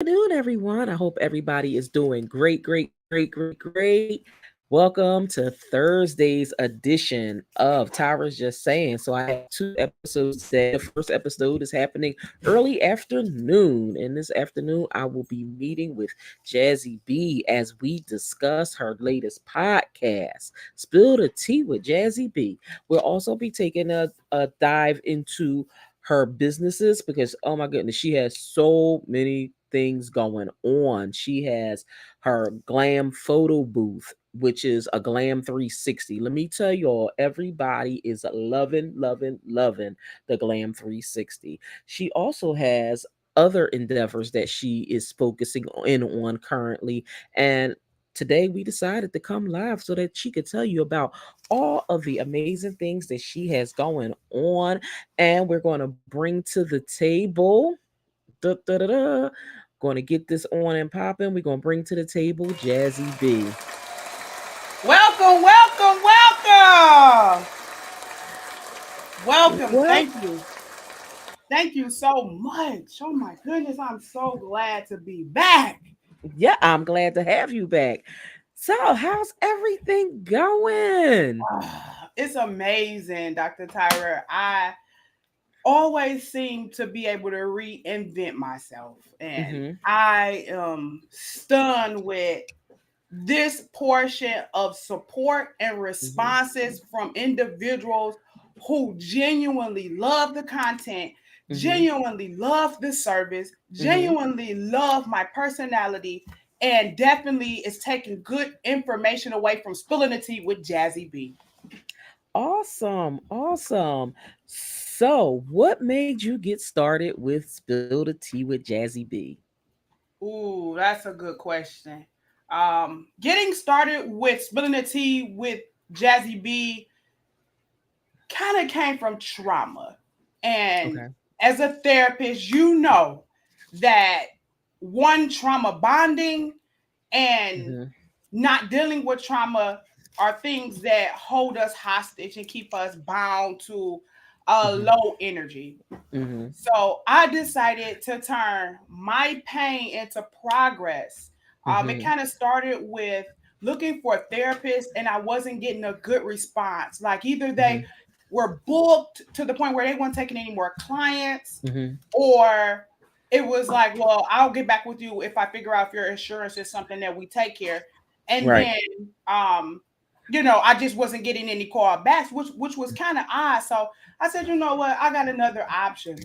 afternoon, everyone. I hope everybody is doing great, great, great, great, great. Welcome to Thursday's edition of Tyra's Just Saying. So, I have two episodes today. The first episode is happening early afternoon. And this afternoon, I will be meeting with Jazzi B as we discuss her latest podcast, Spill the Tea with Jazzi B. We'll also be taking a dive into her businesses because oh my goodness, she has so many things going on. She has her glam photo booth, which is a glam 360. Let me tell y'all, everybody is loving, loving, loving the glam 360. She also has other endeavors that she is focusing in on currently, and today we decided to come live so that she could tell you about all of the amazing things that she has going on, and we're going to bring to the table. Da, da, da, da. Going to get this on and popping. We're going to bring to the table Jazzi B. Welcome, welcome, welcome. Welcome. Well, Thank you. Thank you so much. Oh my goodness, I'm so glad to be back. yeah, I'm glad to have you back. So, how's everything going? It's amazing, Dr. Tyra. I always seem to be able to reinvent myself, and Mm-hmm. I am stunned with this portion of support and Mm-hmm. responses from individuals who genuinely love the content, Mm-hmm. genuinely love the service, Mm-hmm. genuinely love my personality, and definitely is taking good information away from spilling the tea with Jazzi B. Awesome. Awesome. So, what made you get started with Spill the Tea with Jazzi B? Ooh, that's a good question. Getting started with spilling the tea with Jazzi B kind of came from trauma. And Okay. as a therapist, you know that one, trauma bonding and Mm-hmm. not dealing with trauma are things that hold us hostage and keep us bound to a Mm-hmm. low energy. Mm-hmm. So I decided to turn my pain into progress. It Mm-hmm. kind of started with looking for a therapist, and I wasn't getting a good response. Like either Mm-hmm. they were booked to the point where they weren't taking any more clients, Mm-hmm. or it was like, well, I'll get back with you if I figure out if your insurance is something that we take here. And Right. then, um, I just wasn't getting any call backs, which was kind of odd. So I said, you know what, I got another option.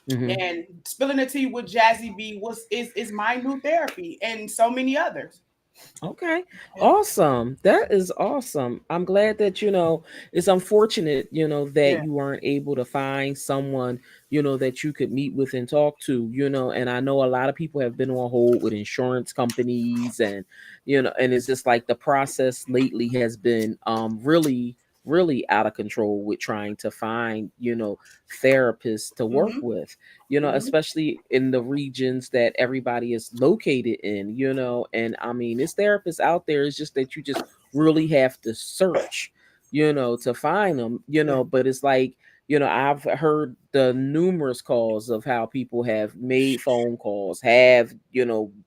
Mm-hmm. And spilling the tea with Jazzi B is my new therapy, and so many others. Okay. Yeah. Awesome. That is awesome. I'm glad that, it's unfortunate, that Yeah. you weren't able to find someone, that you could meet with and talk to, and I know a lot of people have been on hold with insurance companies and it's just like the process lately has been really really out of control with trying to find, therapists to work Mm-hmm. with, Mm-hmm. especially in the regions that everybody is located in, and I mean, it's therapists out there. It's just that you just really have to search, to find them, Yeah. but it's like, I've heard the numerous calls of how people have made phone calls, have,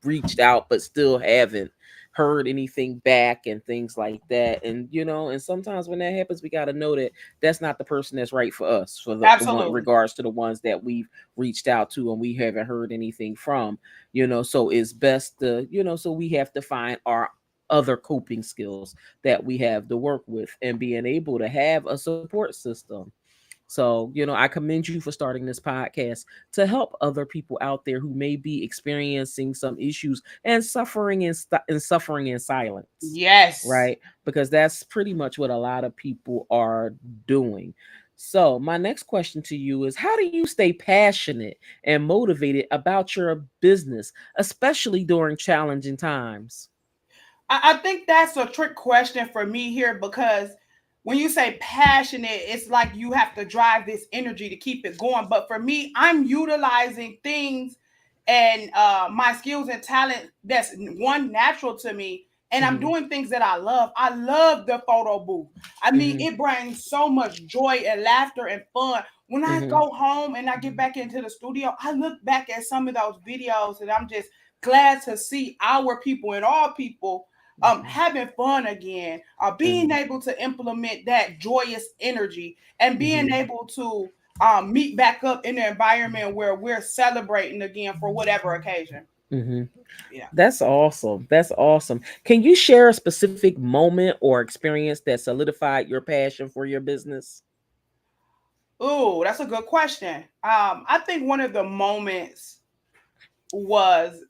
reached out, but still haven't heard anything back and things like that. And, and sometimes when that happens, we got to know that that's not the person that's right for us, for the one Absolutely. regards to the ones that we've reached out to and we haven't heard anything from, so it's best to, so we have to find our other coping skills that we have to work with and being able to have a support system. So, I commend you for starting this podcast to help other people out there who may be experiencing some issues and suffering in silence, Yes. right? Because that's pretty much what a lot of people are doing. So, my next question to you is, how do you stay passionate and motivated about your business, especially during challenging times? I think that's a trick question for me here, because when you say passionate, it's like you have to drive this energy to keep it going. But for me, I'm utilizing things and my skills and talent that's one natural to me. And I'm Hmm. doing things that I love. I love the photo booth. I mean, Hmm. it brings so much joy and laughter and fun when I Mm-hmm. go home and I get back into the studio, I look back at some of those videos and I'm just glad to see our people and all people having fun again, being Mm-hmm. able to implement that joyous energy and being Mm-hmm. able to meet back up in an environment where we're celebrating again for whatever occasion. Mm-hmm. Yeah. That's awesome. That's awesome. Can you share a specific moment or experience that solidified your passion for your business? Oh, that's a good question. I think one of the moments was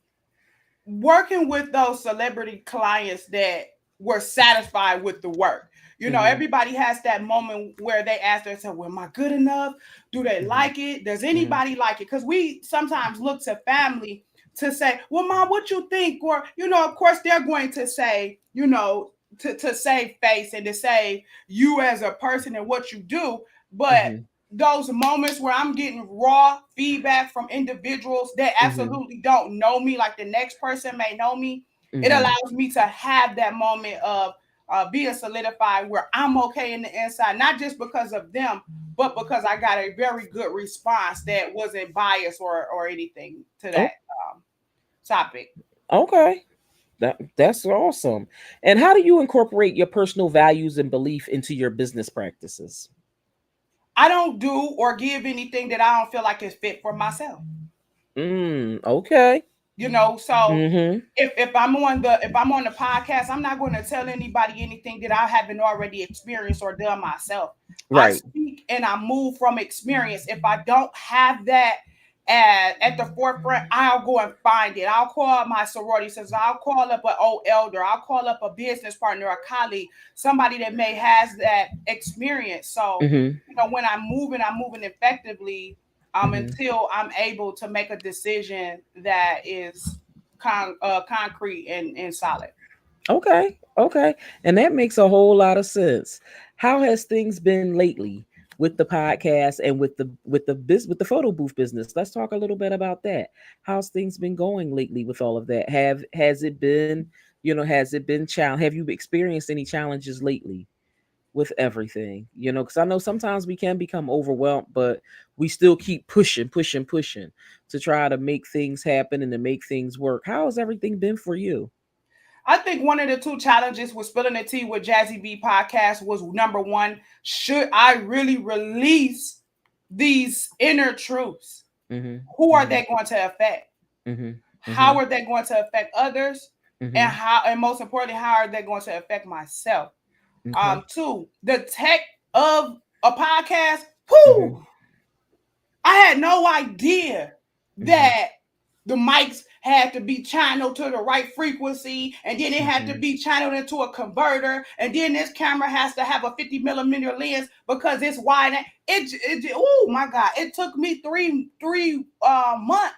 working with those celebrity clients that were satisfied with the work. You know, Mm-hmm. everybody has that moment where they ask themselves, well, am I good enough? Do they Mm-hmm. like it? Does Mm-hmm. anybody like it? Because we sometimes look to family to say, well, mom, what you think? Or, you know, of course, they're going to say, you know, to save face and to say you as a person and what you do. But Mm-hmm. those moments where I'm getting raw feedback from individuals that Mm-hmm. absolutely don't know me, like the next person may know me, it Mm-hmm. allows me to have that moment of being solidified where I'm okay in the inside, not just because of them, but because I got a very good response that wasn't biased or anything to that Oh, topic. okay. That's awesome. And how do you incorporate your personal values and belief into your business practices? I don't do or give anything that I don't feel like is fit for myself. Okay. You know, so Mm-hmm. if I'm on the podcast, I'm not going to tell anybody anything that I haven't already experienced or done myself. I Right. speak and I move from experience. If I don't have that at the forefront, I'll go and find it. I'll call my sorority sisters. I'll call up an old elder. I'll call up a business partner, a colleague, somebody that may has that experience. So, Mm-hmm. you know, when I'm moving effectively Mm-hmm. until I'm able to make a decision that is concrete and solid. Okay. Okay. And that makes a whole lot of sense. How has things been lately with the podcast and with the photo booth business? Let's talk a little bit about that. How's things been going lately with all of that? Has it been, has it been challenge? Have you experienced any challenges lately with everything? Because I know sometimes we can become overwhelmed, but we still keep pushing, pushing, pushing to try to make things happen and to make things work. How has everything been for you? I think one of the two challenges with spilling the tea with Jazzi B podcast was number one, should I really release these inner truths? Mhm. Who are Mhm. they going to affect? Mhm. How Mhm. are they going to affect others? Mhm. And most importantly, how are they going to affect myself? Okay. Two, the tech of a podcast, Mhm. whoo, I had no idea Mhm. that the mics had to be channeled to the right frequency, and then it had to Mhm. be channeled into a converter, and then this camera has to have a 50 millimeter lens because it's wide. Oh my God! It took me three months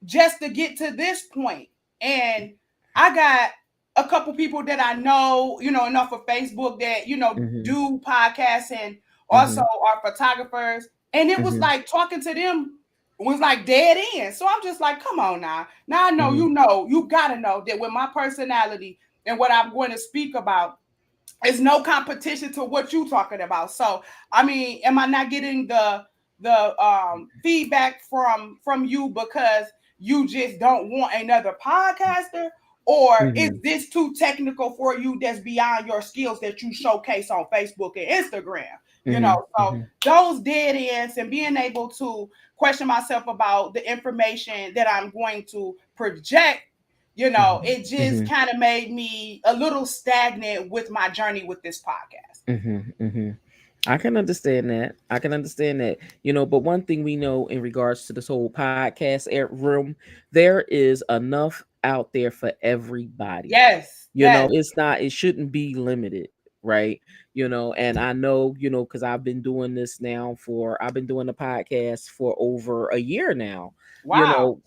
just to get to this point. And I got a couple people that I know, you know, enough of Facebook that, you know, Mhm. do podcasts and also Mhm. are photographers. And it was Mhm. like talking to them was like dead end. So I'm just like, come on now. Now I Mhm. know, you gotta know that with my personality and what I'm going to speak about, it's no competition to what you talking about. So I mean, am I not getting the feedback from you because you just don't want another podcaster? Or is Mhm. this too technical for you that's beyond your skills that you showcase on Facebook and Instagram? You know, Mhm. so Mhm. those dead ends and being able to question myself about the information that I'm going to project, you know, Mhm. it just Mhm. kind of made me a little stagnant with my journey with this podcast. Mhm. Mhm. I can understand that. I can understand that. But one thing we know in regards to this whole podcast room, there is enough out there for everybody. Yes, yes. It shouldn't be limited, right? And I know, because I've been doing the podcast for over a year now. Wow.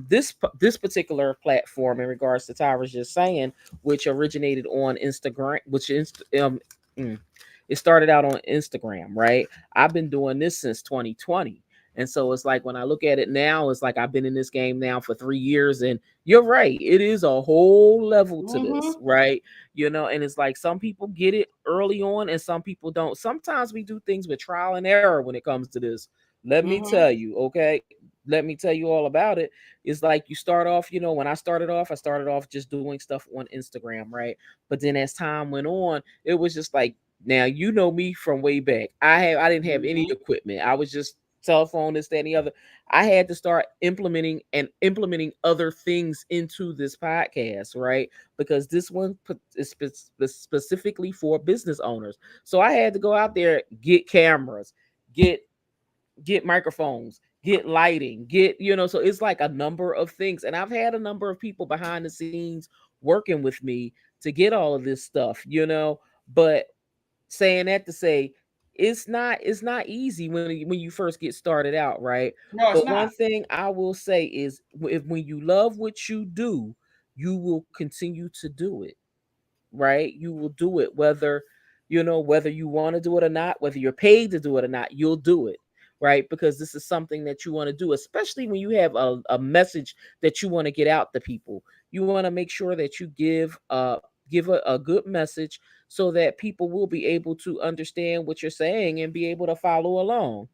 This particular platform in regards to Tyra's just saying, which originated on Instagram, mm, it started out on Instagram, right? I've been doing this since 2020. And so it's like when I look at it now, it's like I've been in this game now for 3 years, and you're right, it is a whole level to this, Mm-hmm. right? And it's like some people get it early on and some people don't. Sometimes we do things with trial and error when it comes to this. Let me Mm-hmm. tell you, okay? Let me tell you all about it. It's like you start off, when I started off just doing stuff on Instagram, right? But then as time went on, it was just like, now you know me from way back. I didn't have any Mm-hmm. equipment. I was just telephone, this, that, and the other. I had to start implementing other things into this podcast, right? Because this one is specifically for business owners. So I had to go out there, get cameras, get microphones, get lighting, so it's like a number of things. And I've had a number of people behind the scenes working with me to get all of this stuff. But saying that to say, it's not easy when you first get started out, right? No, it's But one not. thing I will say is, if when you love what you do, you will continue to do it, right? You will do it whether you want to do it or not, whether you're paid to do it or not, you'll do it, right? Because this is something that you want to do, especially when you have a message that you want to get out to people. You want to make sure that you give a good message so that people will be able to understand what you're saying and be able to follow along,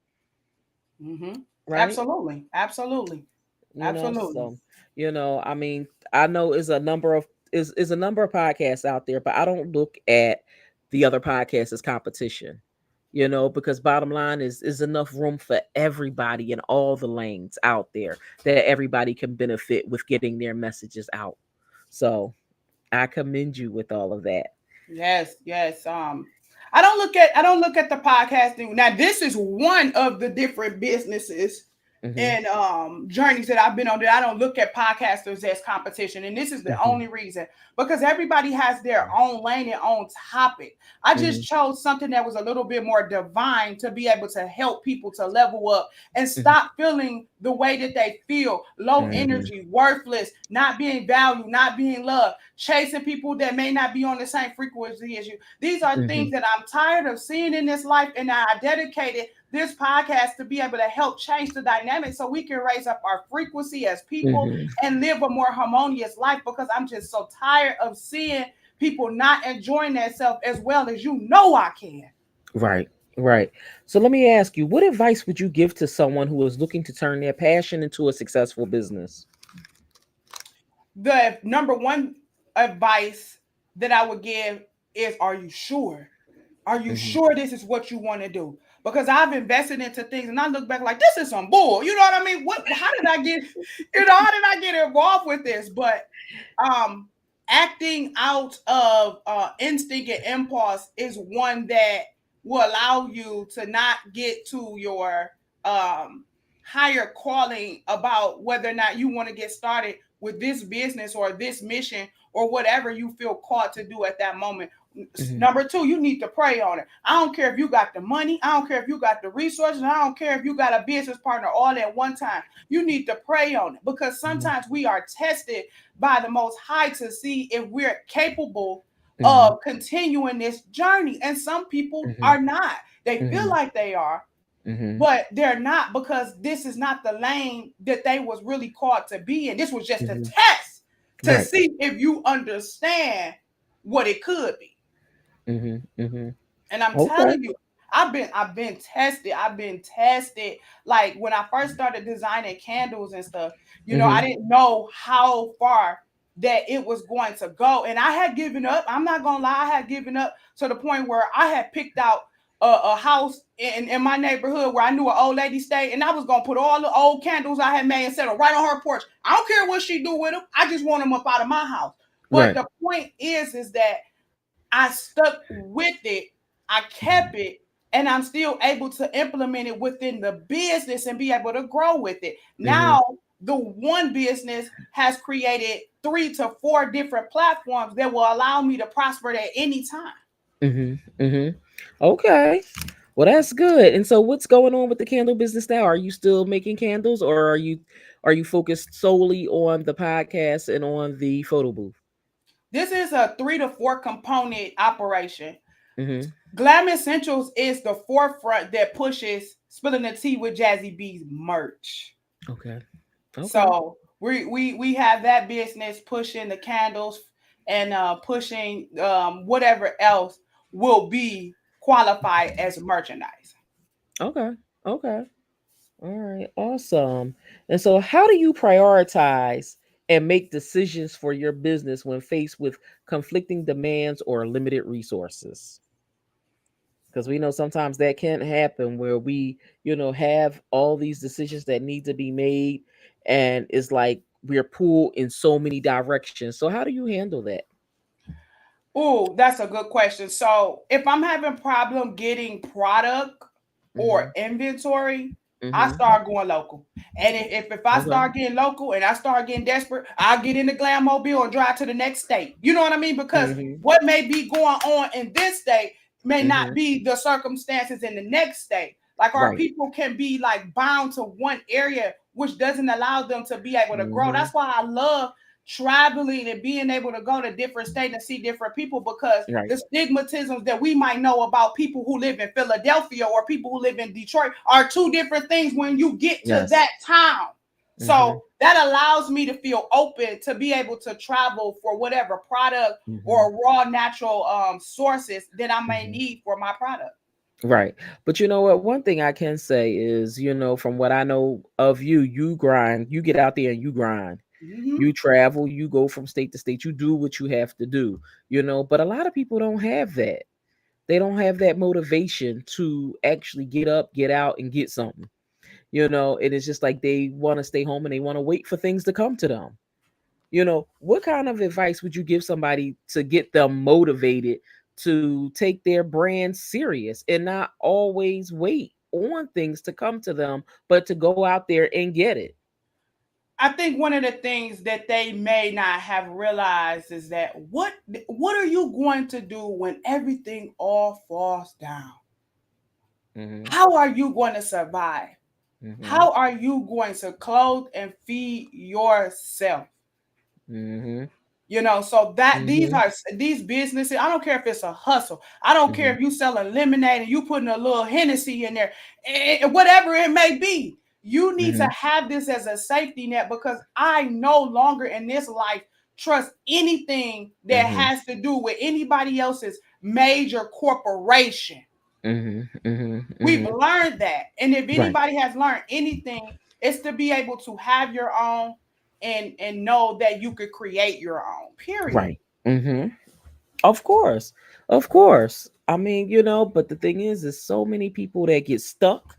Mm-hmm. right? Absolutely. Absolutely. Absolutely. So, I mean, I know is a number of podcasts out there, but I don't look at the other podcasts as competition. Because bottom line is enough room for everybody in all the lanes out there that everybody can benefit with getting their messages out. So I commend you with all of that. Yes, yes. I don't look at the podcasting. Now, this is one of the different businesses Hmm. and journeys that I've been on that I don't look at podcasters as competition. And this is the Hmm. only reason because everybody has their own lane and own topic. I just Hmm. chose something that was a little bit more divine to be able to help people to level up and Hmm. stop feeling the way that they feel low Hmm. energy, worthless, not being valued, not being loved, chasing people that may not be on the same frequency as you. These are things Hmm. that I'm tired of seeing in this life, and I dedicated this podcast to be able to help change the dynamic so we can raise up our frequency as people Hmm. and live a more harmonious life because I'm just so tired of seeing people not enjoying themselves as well as I can. Right, right. So let me ask you, what advice would you give to someone who is looking to turn their passion into a successful business? The number one advice that I would give is, are you sure? Are you Hmm. sure this is what you want to do? Because I've invested into things and I look back like this is some bull. You know what I mean? How did I get, how did I get involved with this? But um acting out of instinct and impulse is one that will allow you to not get to your um higher calling about whether or not you want to get started with this business or this mission or whatever you feel called to do at that moment. Hmm. Number two, you need to pray on it. I don't care if you got the money, I don't care if you got the resources, I don't care if you got a business partner all at one time. You need to pray on it because sometimes we are tested by the Most High to see if we're capable Hmm. of continuing this journey. And some people Hmm. are not. They feel Hmm. like they are, Hmm. but they're not because this is not the lane that they was really called to be in. This was just a Hmm. test to Right. see if you understand what it could be. Hmm. Hmm. And I'm Okay. telling you, I've been tested. I've been tested. Like when I first started designing candles and stuff, I Hmm. didn't know how far that it was going to go. And I had given up. I'm not gonna lie, I had given up to the point where I had picked out a house in my neighborhood where I knew an old lady stayed, and I was gonna put all the old candles I had made and set them right on her porch. I don't care what she do with them. I just want them up out of my house. But Right. the point is that I stuck with it, I kept it, and I'm still able to implement it within the business and be able to grow with it. Hmm. Now, the one business has created 3 to 4 different platforms that will allow me to prosper at any time. Hmm. Hmm. Okay. Well, that's good. And so, what's going on with the candle business now? Are you still making candles, or are you focused solely on the podcast and on the photo booth? This is a 3 to 4 component operation. Hmm. Glam Essentials is the forefront that pushes spilling the tea with Jazzi B's merch. Okay. Okay. So we have that business pushing the candles and pushing whatever else will be qualified as merchandise. Okay. Okay. All right. Awesome. And so, how do you prioritize and make decisions for your business when faced with conflicting demands or limited resources? Because we know sometimes that can happen where we, have all these decisions that need to be made, and it's like we're pulled in so many directions. So, how do you handle that? Oh, that's a good question. So if I'm having problem getting product or Mm-hmm. inventory, I Mm-hmm. start going local. And if I Okay. start getting local and I start getting desperate, I'll get in the Glam Mobile and drive to the next state. You know what I mean? Because Mm-hmm. what may be going on in this state may not Mm-hmm. be the circumstances in the next state. Like our Right. people can be like bound to one area, which doesn't allow them to be able to grow. Mm-hmm. That's why I love traveling and being able to go to different states and see different people, because Right. the stigmatisms that we might know about people who live in Philadelphia or people who live in Detroit are two different things when you get to Yes. that town. Mm-hmm. So that allows me to feel open to be able to travel for whatever product Mm-hmm. or raw natural sources that I may Mm-hmm. need for my product. Right. But you know what? One thing I can say is, from what I know of you, you grind, you get out there and you grind. Mm-hmm. You travel, you go from state to state, you do what you have to do, but a lot of people don't have that. They don't have that motivation to actually get up, get out, and get something, and it's just like they want to stay home and they want to wait for things to come to them. What kind of advice would you give somebody to get them motivated to take their brand serious and not always wait on things to come to them, but to go out there and get it? I think one of the things that they may not have realized is that what are you going to do when everything all falls down? Mm-hmm. How are you going to survive? Mm-hmm. How are you going to clothe and feed yourself? Mm-hmm. So that these Mm-hmm. are these businesses. I don't care if it's a hustle. I don't care Mm-hmm. if you selling lemonade and you putting a little Hennessy in there, whatever it may be. You need to Mm-hmm. have this as a safety net, because I no longer in this life trust anything that Mm-hmm. has to do with anybody else's major corporation. Mm-hmm. Mm-hmm. We've Mm-hmm. learned that. And if Right. anybody has learned anything, it's to be able to have your own and know that you could create your own. Period. Right. Mm-hmm. Of course. Of course. I mean, but the thing is so many people that get stuck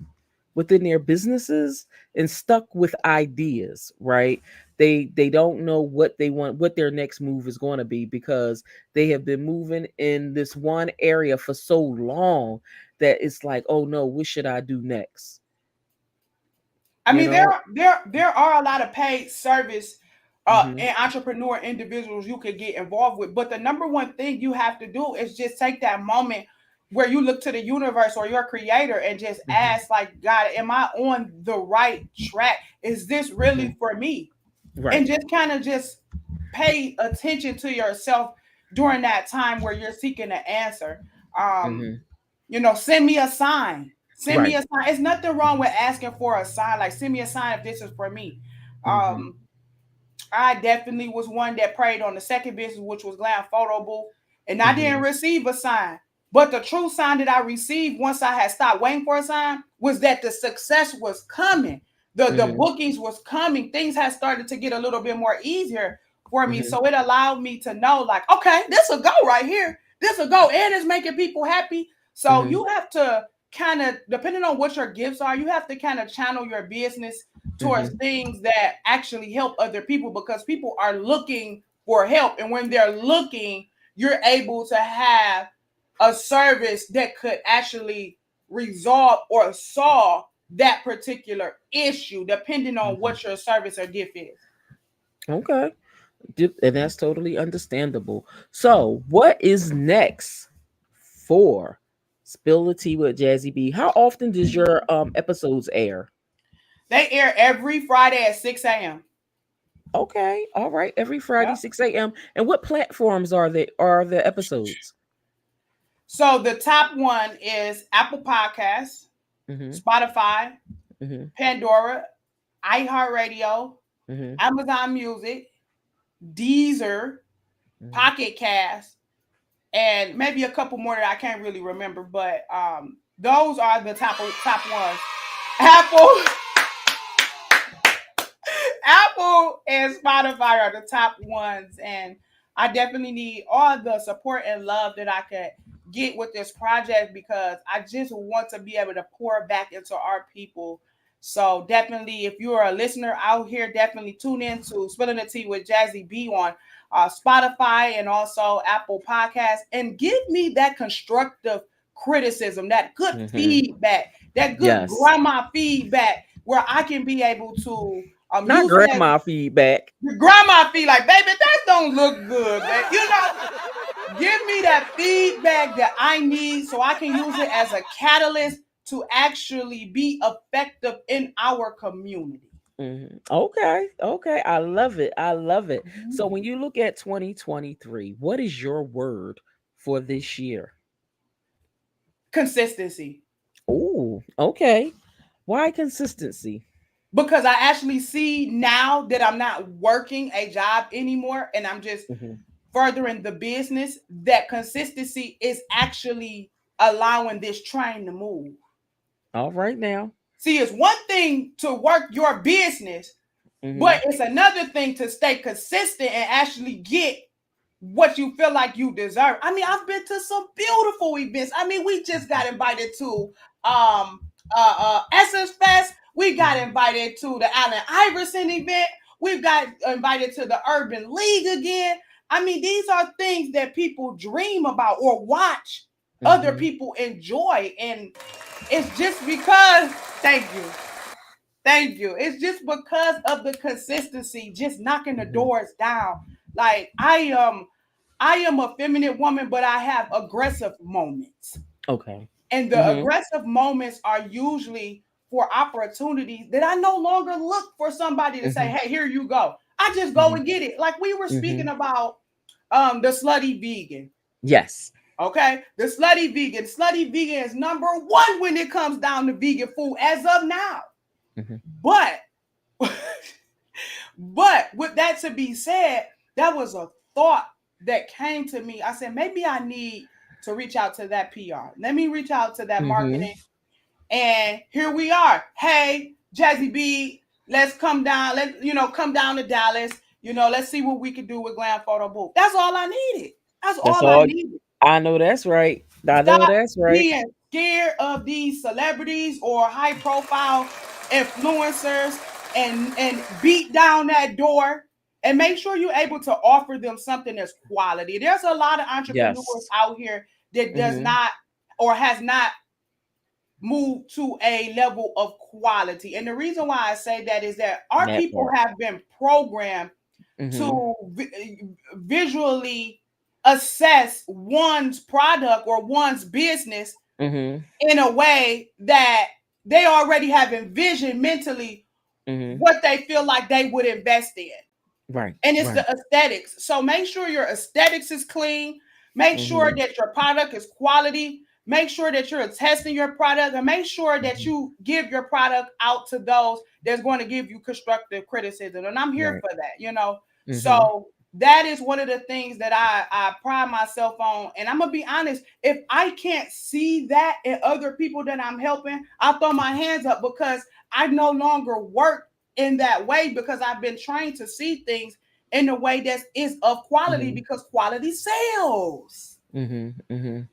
within their businesses and stuck with ideas, right? They don't know what they want, what their next move is going to be, because they have been moving in this one area for so long that it's like, oh no, what should I do next? I You mean, there know? are there are a lot of paid service Mhm. and entrepreneur individuals you could get involved with. But the number one thing you have to do is just take that moment where you look to the universe or your creator and just Mhm. ask, like, God, am I on the right track? Is this really Mhm. for me? Right. And just kind of just pay attention to yourself during that time where you're seeking an answer. Um, Mhm. Send me a sign. Send me Right. a sign. It's nothing wrong with asking for a sign. Like, send me a sign if this is for me. Mhm. Um, I definitely was one that prayed on the second business, which was Glam Photo Booth, and I didn't Mhm. receive a sign. But the true sign that I received once I had stopped waiting for a sign was that the success was coming. The Mhm. bookings was coming. Things had started to get a little bit more easier for me. Mhm. So it allowed me to know, like, okay, this will go right here. This will go. And it's making people happy. So Mhm. you have to kind of, depending on what your gifts are, you have to kind of channel your business towards Mhm. things that actually help other people, because people are looking for help. And when they're looking, you're able to have a service that could actually resolve or solve that particular issue, depending on Mhm. what your service or gift is. Okay. And that's totally understandable. So, what is next for Spill the Tea with Jazzy B? How often does your episodes air? They air every Friday at 6 a.m. Okay, all right, every Friday Yep. 6 a.m. And what platforms are the episodes? So the top one is Apple Podcasts. Mhm. Spotify, Mhm. Pandora, iHeartRadio, Mhm. Amazon Music, Deezer, Mhm. Pocket Cast, and maybe a couple more that I can't really remember. But those are the top ones. Apple, Apple and Spotify are the top ones, and I definitely need all the support and love that I could get with this project because I just want to be able to pour back into our people. So definitely, if you are a listener out here, definitely tune in to Spilling the Tea with Jazzi B on Spotify and also Apple Podcasts, and give me that constructive criticism, that good Mhm. feedback, that good Yes. grandma feedback, where I can be able to Not use it as grandma feedback. the grandma feel like, baby, that don't look good, baby. Give me that feedback that I need so I can use it as a catalyst to actually be effective in our community. Mhm. Okay. Okay. I love it. I love it. So Mhm. when you look at 2023, what is your word for this year? Consistency. Oh, okay. Why consistency? Because I actually see now that I'm not working a job anymore and I'm just Mhm. furthering the business, that consistency is actually allowing this train to move. All right now. See, it's one thing to work your business, but Mhm. it's another thing to stay consistent and actually get what you feel like you deserve. I mean, I've been to some beautiful events. I mean, we just got invited to Essence Fest. We got Mhm. invited to the Allen Iverson event. We've got invited to the Urban League again. I mean, these are things that people dream about or watch other Mhm. people enjoy. And it's just because, thank you. Thank you. It's just because of the consistency, just knocking the Mhm. doors down. Like I am a feminine woman, but I have aggressive moments. Okay. And the Mhm. aggressive moments are usually for opportunities that I no longer look for somebody to say, Mhm. "Hey, here you go." I just go Mhm. and get it. Like we were speaking Mhm. about the slutty vegan. Yes. Okay, the slutty vegan. Slutty vegan is number one when it comes down to vegan food as of now. Mhm. But But with that to be said, that was a thought that came to me. I said, maybe I need to reach out to that PR. Let me reach out to that Mhm. marketing. And here we are. Hey, Jazzi B, let's come down. Come down to Dallas. Let's see what we can do with Glam Photo Booth. That's all I needed. That's That's all I all. needed. I know that's right. I know Stop that's right. being scared of these celebrities or high profile influencers and beat down that door and make sure you're able to offer them something that's quality. There's a lot of entrepreneurs Yes. out here that does Mhm. not or has not moved to a level of quality. And the reason why I say that is that our That people part. have been programmed Mhm. to visually assess one's product or one's business Mhm. in a way that they already have envisioned mentally Mhm. what they feel like they would invest in. Right. And it's Right. the aesthetics. So make sure your aesthetics is clean. Make sure Mhm. that your product is quality. Make sure that you're testing your product and make sure that Mhm. you give your product out to those that's going to give you constructive criticism. And I'm here Right. for that. Mhm. So that is one of the things that I pride myself on. And I'm gonna be honest, if I can't see that in other people that I'm helping, I throw my hands up because I no longer work in that way because I've been trained to see things in a way that is of quality Mhm. because quality sells. Mhm. Mhm.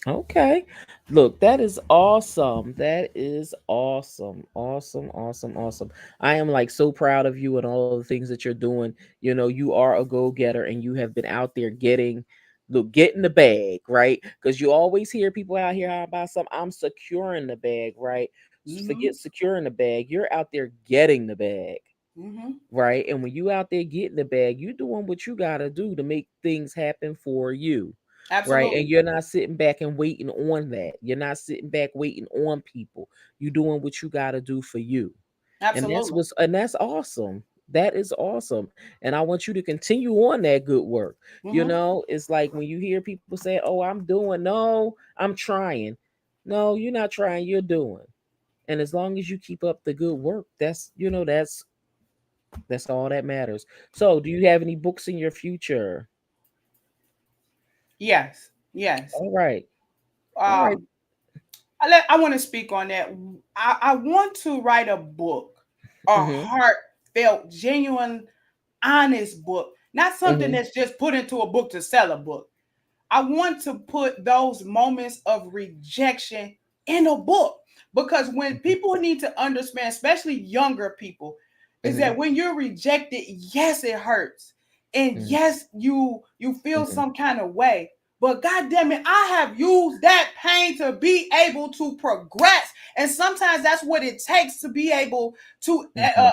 Okay. Look, that is awesome. That is awesome. Awesome. Awesome. Awesome. I am like so proud of you and all the things that you're doing. You know, you are a go-getter and you have been out there getting the bag, right? Because you always hear people out here how about something. I'm securing the bag, right? Forget Mm-hmm. securing the bag. You're out there getting the bag. Mm-hmm. Right. And when you out there getting the bag, you doing what you gotta do to make things happen for you. Right. And Absolutely. you're not sitting back and waiting on that. You're not sitting back waiting on people. You doing what you gotta do for you. And Absolutely. that's awesome. That is awesome. And I want you to continue on that good work. Mm-hmm. It's like when you hear people say, "Oh, I'm doing." No, I'm trying. No, you're not trying, you're doing. And as long as you keep up the good work, that's all that matters. So, do you have any books in your future? Yes, yes. All right. All right. Um, I want to speak on that. I want to write a book, a Mhm. heartfelt, genuine, honest book, not something Mhm. that's just put into a book to sell a book. I want to put those moments of rejection in a book because when people need to understand, especially younger people, is Mhm. that when you're rejected, yes, it hurts. And Mhm. yes, you feel Mhm. some kind of way. But God damn it, I have used that pain to be able to progress. And sometimes that's what it takes to be able to Mhm.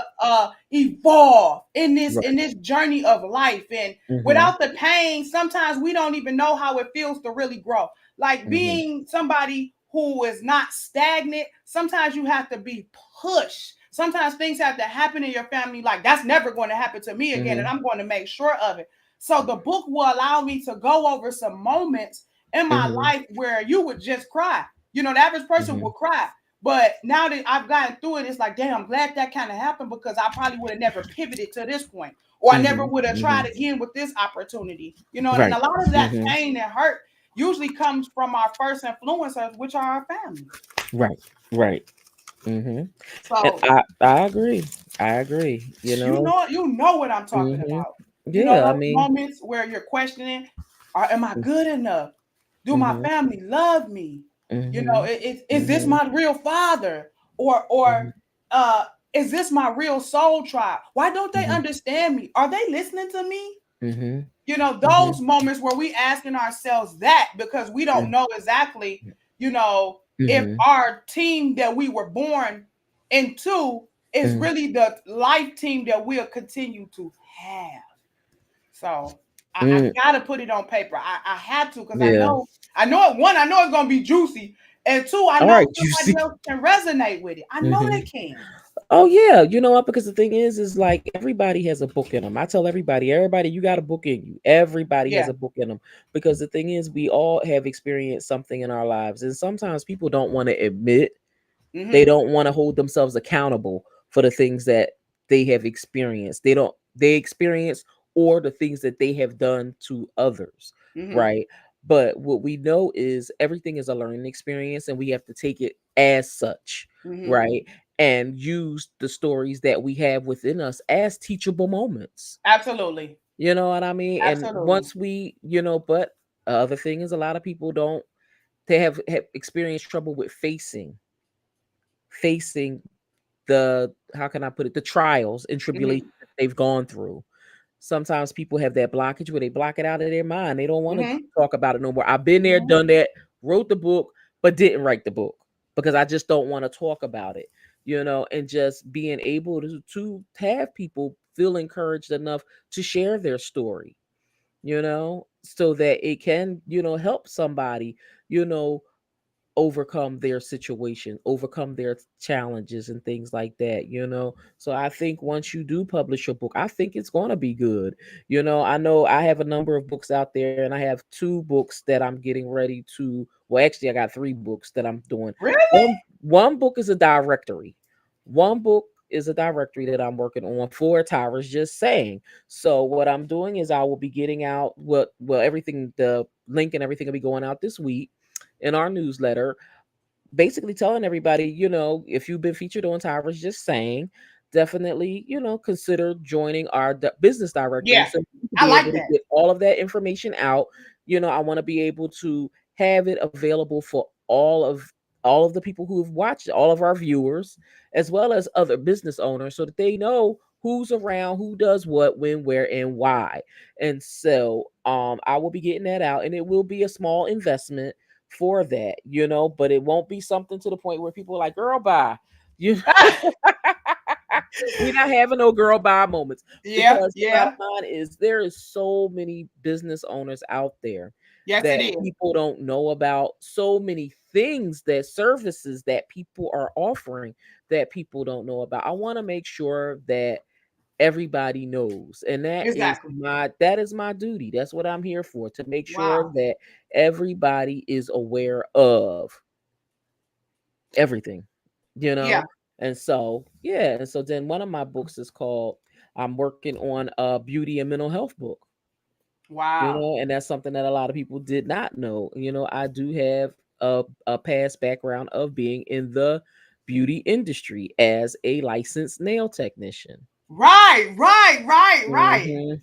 evolve in this Right. journey of life. And Mhm. without the pain, sometimes we don't even know how it feels to really grow. Like Mhm. being somebody who is not stagnant, sometimes you have to be pushed. Sometimes things have to happen in your family, like that's never going to happen to me again, and Mhm. I'm going to make sure of it. So the book will allow me to go over some moments in my Mhm. life where you would just cry. You know, the average person Mhm. will cry. But now that I've gotten through it, it's like, damn, I'm glad that kind of happened because I probably would have never pivoted to this point, or I never Mhm. would have tried Mhm. again with this opportunity. You know, and Right. a lot of that Mhm. pain and hurt usually comes from our first influencers, which are our family. Right. Right. Mhm. And So I agree. I agree. you know what I'm talking Mhm. about. You know Yeah, I those mean, moments where you're questioning, am I good enough? Do my mhm. family love me? You know, Mhm. is this Mhm. my real father? Or Mhm. uh is this my real soul tribe? Why don't they Mhm. understand me? Are they listening to me? Mhm. You know, Mhm. those moments where we asking ourselves that because we don't Mhm. know exactly, if Mhm. our team that we were born into is Mhm. really the life team that we'll continue to have. So I Mm. gotta put it on paper. I had to because I Yeah. know I know it. One, I know it's gonna be juicy, and two, I All know right, somebody juicy. else can resonate with it. I know Mhm. they can. Oh yeah, you know what? Because the thing is like everybody has a book in them. I tell everybody, you got a book in you. Everybody has Yeah. a book in them. Because the thing is, we all have experienced something in our lives, and sometimes people don't want to admit. They Mm-hmm. don't want to hold themselves accountable for the things that they have experienced. They experience or the things that they have done to others, Mm-hmm. right? But what we know is everything is a learning experience and we have to take it as such, Mm-hmm. right? And use the stories that we have within us as teachable moments. Absolutely. You know what I mean? And Absolutely. once but other thing is a lot of people don't they have experienced trouble with facing the how can I put it, the trials and Mm-hmm. tribulations that they've gone through. Sometimes people have that blockage where they block it out of their mind. They don't want to Mm-hmm. talk about it no more. I've been there, Mm-hmm. done that, wrote the book, but didn't write the book because I just don't want to talk about it, and just being able to have people feel encouraged enough to share their story, so that it can, help somebody, you know, overcome their situation, overcome their challenges and things like that. So I think once you do publish a book, I think it's going to be good. I know I have a number of books out there and I have two books that I'm getting ready to, well, actually I got three books that I'm doing. Really? One book is a directory. One book is a directory that I'm working on for Tyra's Just Saying. So what I'm doing is I will be getting out everything, the link and everything will be going out this week in our newsletter, basically telling everybody, if you've been featured on Tyra's Just Saying, definitely, consider joining our business directory Yeah. so you can I be like able to that. get all of that information out. I want to be able to have it available for all of the people who have watched it, all of our viewers, as well as other business owners, so that they know who's around, who does what, when, where, and why. And so I will be getting that out, and it will be a small investment for that, but it won't be something to the point where people are like, girl, bye. You We're not having no girl bye moments, Yeah. because the bottom Yeah. line is there is so many business owners out there Yes, it that is. people don't know about, so many things, that services that people are offering that people don't know about. I want to make sure that everybody knows. And Exactly. that is my duty. That's what I'm here for, to make sure Wow. that everybody is aware of everything, you Yeah. know? And so, yeah, and so then one of my books is called, I'm working on a beauty and mental health book, Wow. and that's something that a lot of people did not know. I do have a past background of being in the beauty industry as a licensed nail technician. Right, right, right, right. hmm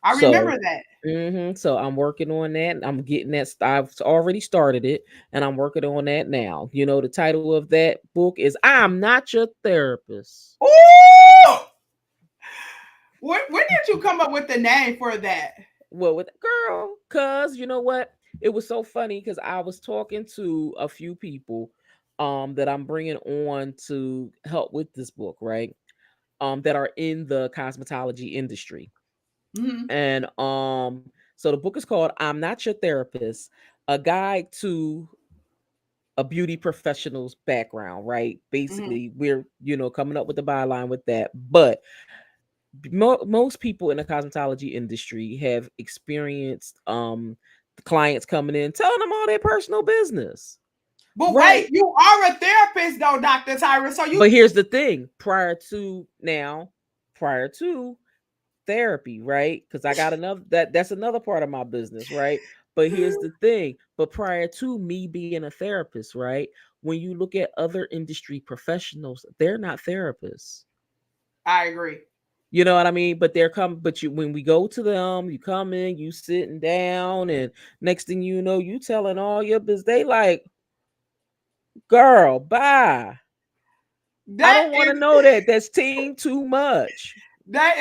I So, remember that. so I'm working on that. I'm getting that. I've already started it, and I'm working on that now. The title of that book is "I'm Not Your Therapist." Ooh! When did you come up with the name for that? Well, with girl, cause you know what? It was so funny because I was talking to a few people that I'm bringing on to help with this book, right? That are in the cosmetology industry. Hmm. And so the book is called I'm Not Your Therapist, a guide to a beauty professional's background, right? Hmm. Basically, we're, coming up with the byline with that. But most people in the cosmetology industry have experienced the clients coming in telling them all their personal business, But wait, right? you are a therapist though, Dr. Tyra. So you But here's the thing, prior to therapy, right? Because I got another that's another part of my business, right? But here's the thing, but prior to me being a therapist, right? When you look at other industry professionals, they're not therapists. I agree. You know what I mean? But you, when we go to them, you come in, you sitting down, and next thing you know, you telling all your business. They like, girl, bye. I That don't want to is know that. That's team too much. that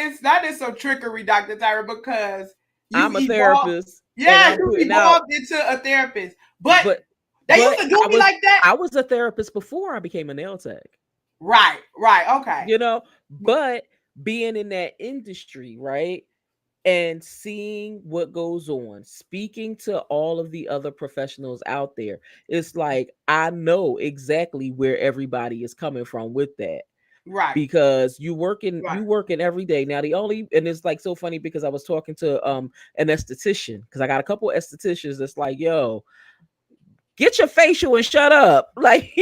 is some trickery, Dr. Tyra, because you I'm a evolved. therapist and Yeah, I'm you putting out, evolved into a therapist. But but they used to do I me was like that. I was a therapist before I became a nail tech. Right, right, okay. You know, but being in that industry, right? And seeing what goes on, speaking to all of the other professionals out there, it's like I know exactly where everybody is coming from with that, Right, because right. you working every day. Now the only, and it's like so funny because I was talking to an esthetician, because I got a couple estheticians that's like, yo, get your facial and shut up. Like,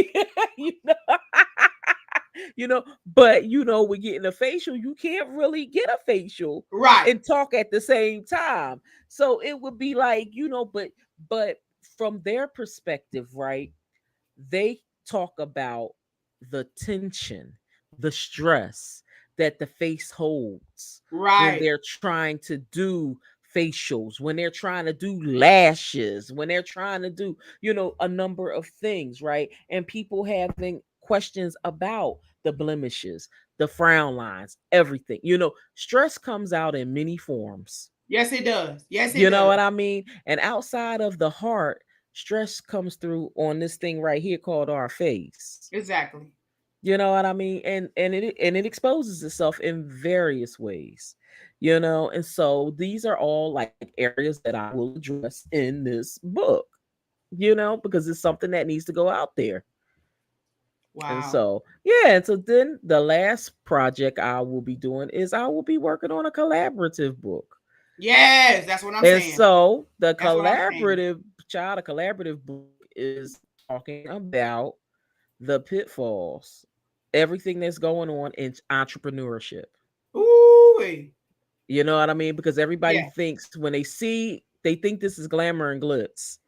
you know, but with getting a facial, you can't really get a facial Right. and talk at the same time. So it would be like, but from their perspective, right? They talk about the tension, the stress that the face holds when Right. they're trying to do facials, when they're trying to do lashes, when they're trying to do, a number of things, right? And people having questions about the blemishes, the frown lines, everything. Stress comes out in many forms. Yes, it does. Yes, it You know does. what I mean? And outside of the heart, stress comes through on this thing right here called our face. Exactly. You know what I mean? And it exposes itself in various ways. And so these are all like areas that I will address in this book, because it's something that needs to go out there. And Wow. so, yeah, and so then the last project I will be doing is I will be working on a collaborative book. Yes, that's what I'm And saying. so That's what I'm saying. a collaborative book is talking about the pitfalls, everything that's going on in entrepreneurship. Ooh. You know what I mean? Because everybody Yeah. thinks when they think this is glamour and glitz,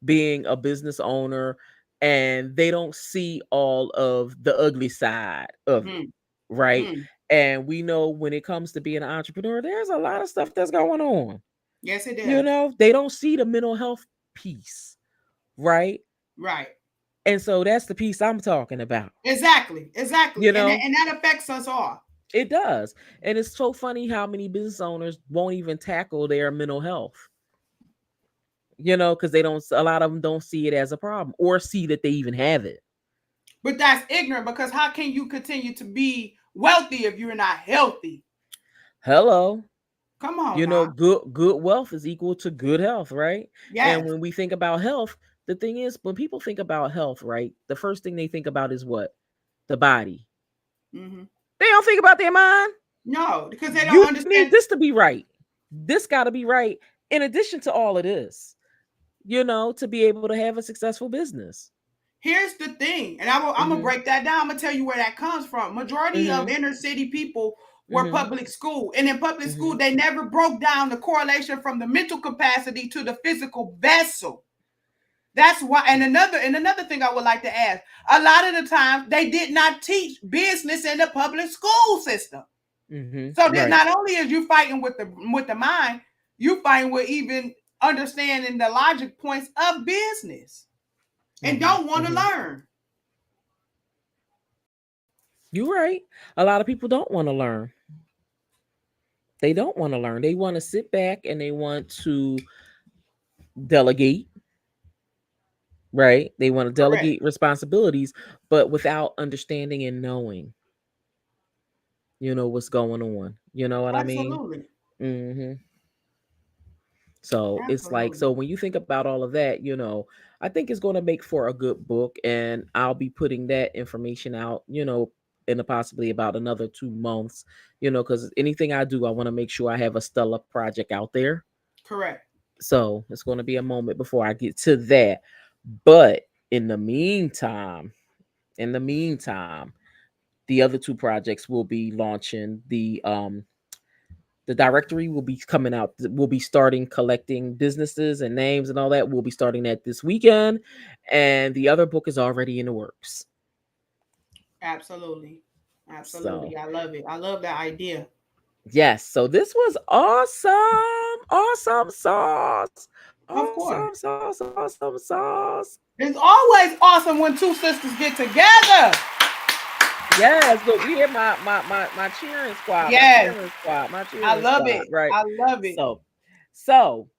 being a business owner, and they don't see all of the ugly side of it, Hmm. right? Hmm. And we know when it comes to being an entrepreneur, there's a lot of stuff that's going on. Yes, it does. They don't see the mental health piece, right? Right. And so that's the piece I'm talking about. Exactly. You Exactly. And know, and that affects us all. it does. And it's so funny how many business owners won't even tackle their mental health, because a lot of them don't see it as a problem or see that they even have it. But that's ignorant because how can you continue to be wealthy if you're not healthy? Hello. Come on now. Good wealth is equal to good health, right? And Yes. when we think about health, the thing is, when people think about health, right, the first thing they think about is what? The body. Hmm. They don't think about their mind. No, because they don't You need understand. this to be right. This got to be right. In addition to all of this, to be able to have a successful business. Here's the thing, and I'm gonna Mhm. break that down. I'm gonna tell you where that comes from. Majority of Mhm. inner city people were Mhm. public school, and in public school, Mhm. they never broke down the correlation from the mental capacity to the physical vessel. That's why. And another thing I would like to ask: a lot of the times, they did not teach business in the public school system. Mhm. So that Right. not only is you fighting with the mind, you fighting with even understanding the logic points of business, and Mhm. don't want to Mhm. learn. You're right. A lot of people don't want to learn. They don't want to learn. They want to sit back and they want to delegate, right? They want to Correct. delegate responsibilities, but without understanding and knowing, what's going on. You know what I mean? Absolutely. Hmm. So it's like, so Absolutely. when you think about all of that, I think it's going to make for a good book, and I'll be putting that information out, in possibly about another 2 months, because anything I do, I want to make sure I have a stellar project out there. Correct. So it's going to be a moment before I get to that. But in the meantime, in the meantime, the other two projects will be launching. The directory will be coming out. We'll be starting collecting businesses and names and all that. We'll be starting that this weekend. And the other book is already in the works. Absolutely. So Absolutely. I love it. I love that idea. yes, so this was awesome. Awesome sauce. Of course. Awesome sauce. Awesome sauce. It's always awesome when two sisters get together. Yes, look, we hear my cheering squad, my Yes. cheering squad, my I cheering love squad, it. right? I love it. So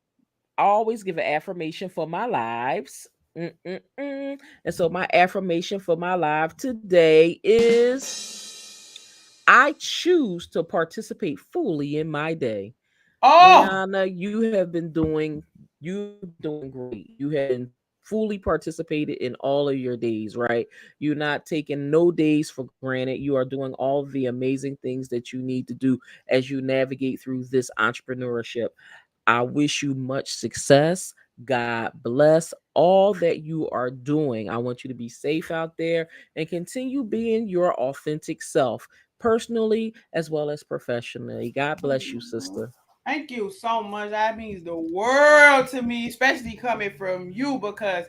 I always give an affirmation for my lives. Mm-mm-mm. And so my affirmation for my life today is I choose to participate fully in my day. Oh, Brianna, you've been doing great. You have been fully participated in all of your days, right? You're not taking no days for granted. You are doing all the amazing things that you need to do as you navigate through this entrepreneurship. I wish you much success. God bless all that you are doing. I want you to be safe out there and continue being your authentic self, personally as well as professionally. God bless you, sister. thank you so much. That means the world to me, especially coming from you, because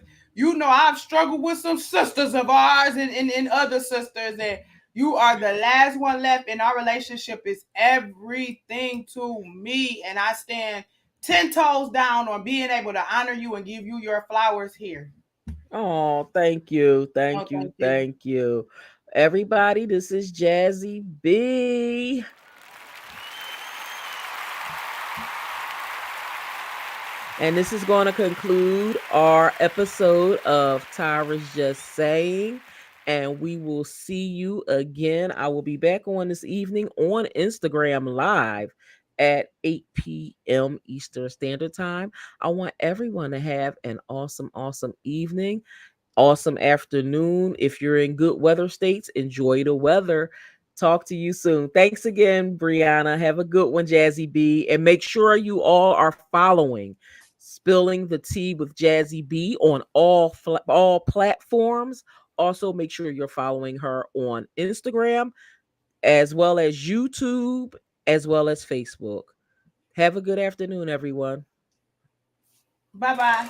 I've struggled with some sisters of ours and other sisters, and you are the last one left, and our relationship is everything to me. And I stand 10 toes down on being able to honor you and give you your flowers here. Oh, thank you. Oh, Thank you. thank you. Thank you. Everybody, this is Jazzi B. And this is going to conclude our episode of Tyra's Just Saying. And we will see you again. I will be back on this evening on Instagram Live at 8 p.m. Eastern Standard Time. I want everyone to have an awesome, awesome evening, awesome afternoon. If you're in good weather states, enjoy the weather. Talk to you soon. Thanks again, Brianna. Have a good one, Jazzi B. And make sure you all are following Spilling the Tea with Jazzi B on all platforms. Also, make sure you're following her on Instagram as well as YouTube as well as Facebook. Have a good afternoon, everyone. Bye bye.